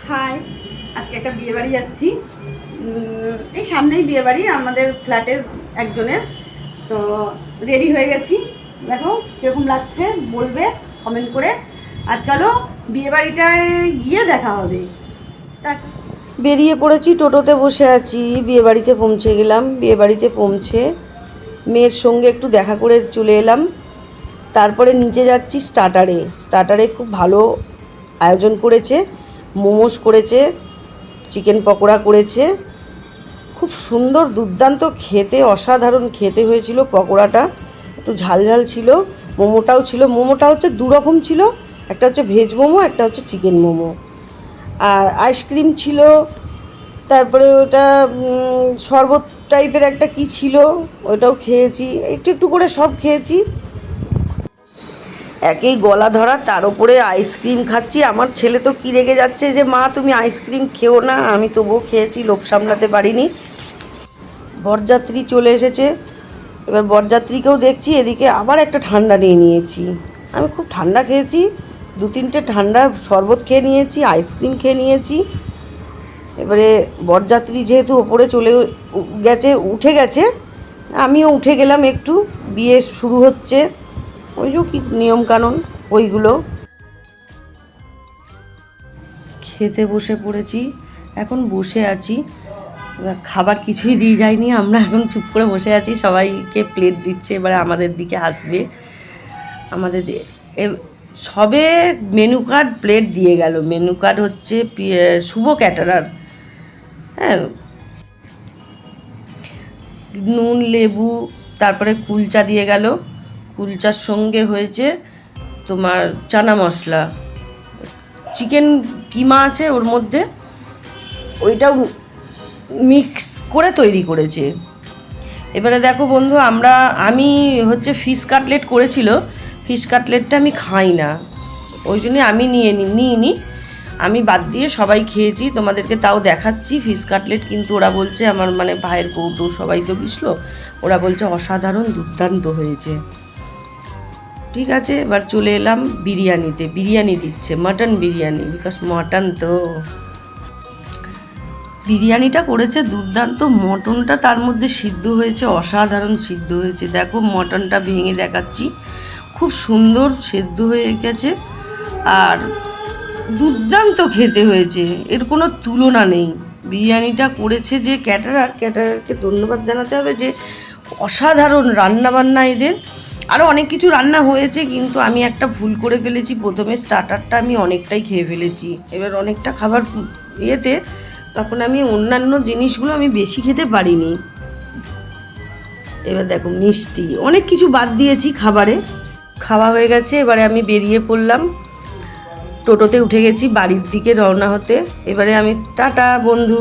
High, আজকে একটা বিয়ে বাড়ি যাচ্ছি। এই সামনেই বিয়ে বাড়ি আমাদের ফ্ল্যাটের একজনের। তো রেডি হয়ে গেছি, দেখো কীরকম লাগছে বলবে কমেন্ট করে। আর চলো বিয়ে বাড়িটায় গিয়ে দেখা হবে। বেরিয়ে পড়েছি, টোটোতে বসে আছি, বিয়ে বাড়িতে পৌঁছে গেলাম। বিয়ে বাড়িতে পৌঁছে মেয়ের সঙ্গে একটু দেখা করে চলে এলাম। তারপরে নিচে যাচ্ছি স্টার্টারে খুব ভালো আয়োজন করেছে। মোমোস করেছে, চিকেন পকোড়া করেছে, খুব সুন্দর দুর্দান্ত খেতে, অসাধারণ খেতে হয়েছিল। পকোড়াটা একটু ঝালঝাল ছিল, মোমোটাও ছিল। মোমোটা হচ্ছে দুরকম ছিল, একটা হচ্ছে ভেজ মোমো, একটা হচ্ছে চিকেন মোমো। আর আইসক্রিম ছিল, তারপরে ওটা শরবত টাইপের একটা কি ছিল, ওটাও খেয়েছি। একটু একটু করে সব খেয়েছি। একেই গলা ধরা, তার উপরে আইসক্রিম খাচ্ছি। আমার ছেলে তো কি রেগে যাচ্ছে যে মা তুমি আইসক্রিম খেও না, আমি তবুও খেয়েছি, লোভ সামলাতে পারিনি। বরযাত্রী চলে এসেছে, এবার বরযাত্রীকেও দেখছি। এদিকে আবার একটা ঠান্ডা নিয়ে নিয়েছি। আমি খুব ঠান্ডা খেয়েছি, 2-3টে ঠান্ডা শরবত খেয়ে নিয়েছি, আইসক্রিম খেয়ে নিয়েছি। এবারে বরযাত্রী যেহেতু ওপরে চলে গেছে, উঠে গেছে, আমিও উঠে গেলাম একটু। বিয়ে শুরু হচ্ছে, ওই যে কি নিয়মকানুন ওইগুলো। খেতে বসে পড়েছি, এখন বসে আছি। খাবার কিছুই দিয়ে যায়নি, আমরা এখন চুপ করে বসে আছি। সবাইকে প্লেট দিচ্ছে, এবারে আমাদের দিকে আসবে। আমাদের সবে মেনু কার্ড প্লেট দিয়ে গেল। মেনু কার্ড হচ্ছে শুভ ক্যাটারার, হ্যাঁ, নুন লেবু, তারপরে কুলচা দিয়ে গেল। কুলচার সঙ্গে হয়েছে তোমার চানা মশলা, চিকেন কিমা আছে ওর মধ্যে, ওইটাও মিক্স করে তৈরি করেছে। এবারে দেখো বন্ধু, আমি হচ্ছে ফিশ কাটলেট করেছিল। ফিশ কাটলেটটা আমি খাই না, ওই জন্যে আমি নিইনি। আমি বাদ দিয়ে সবাই খেয়েছি, তোমাদেরকে তাও দেখাচ্ছি ফিশ কাটলেট। কিন্তু ওরা বলছে, আমার মানে ভাইয়ের কৌটো সবাই তো গেছিলো, ওরা বলছে অসাধারণ দুর্দান্ত হয়েছে। ঠিক আছে, এবার চলে এলাম বিরিয়ানিতে। বিরিয়ানি দিচ্ছে, মাটন বিরিয়ানি, বিকজ মাটন তো। বিরিয়ানিটা করেছে দুর্দান্ত, মটনটা তার মধ্যে সিদ্ধ হয়েছে, অসাধারণ সিদ্ধ হয়েছে। দেখো মটনটা ভেঙে দেখাচ্ছি, খুব সুন্দর সেদ্ধ হয়ে গেছে আর দুর্দান্ত খেতে হয়েছে, এর কোনো তুলনা নেই। বিরিয়ানিটা করেছে যে ক্যাটারারকে ধন্যবাদ জানাতে হবে, যে অসাধারণ রান্নাবান্না এদের। আরও অনেক কিছু রান্না হয়েছে, কিন্তু আমি একটা ভুল করে ফেলেছি। প্রথমে স্টার্টারটা আমি অনেকটাই খেয়ে ফেলেছি, এবার অনেকটা খাবার ইয়েতে তখন আমি অন্যান্য জিনিসগুলো আমি বেশি খেতে পারিনি। এবার দেখো মিষ্টি, অনেক কিছু বাদ দিয়েছি খাবারে। খাওয়া হয়ে গেছে, এবারে আমি বেরিয়ে পড়লাম, টোটোতে উঠে গেছি বাড়ির দিকে রওনা হতে। এবারে আমি টাটা বন্ধু।